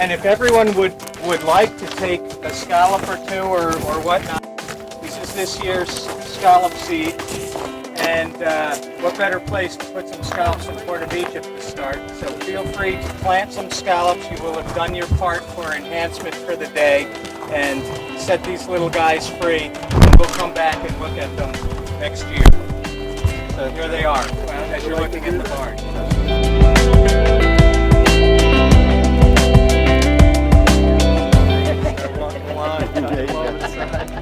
And if everyone would like to take a scallop or two or whatnot, this is this year's scallop seed. And what better place to put some scallops in Port of Egypt to start. So feel free to plant some scallops. You will have done your part for enhancement for the day and set these little guys free. And we'll come back and look at them next year. So here they are as you're looking at the barn. They're walking along.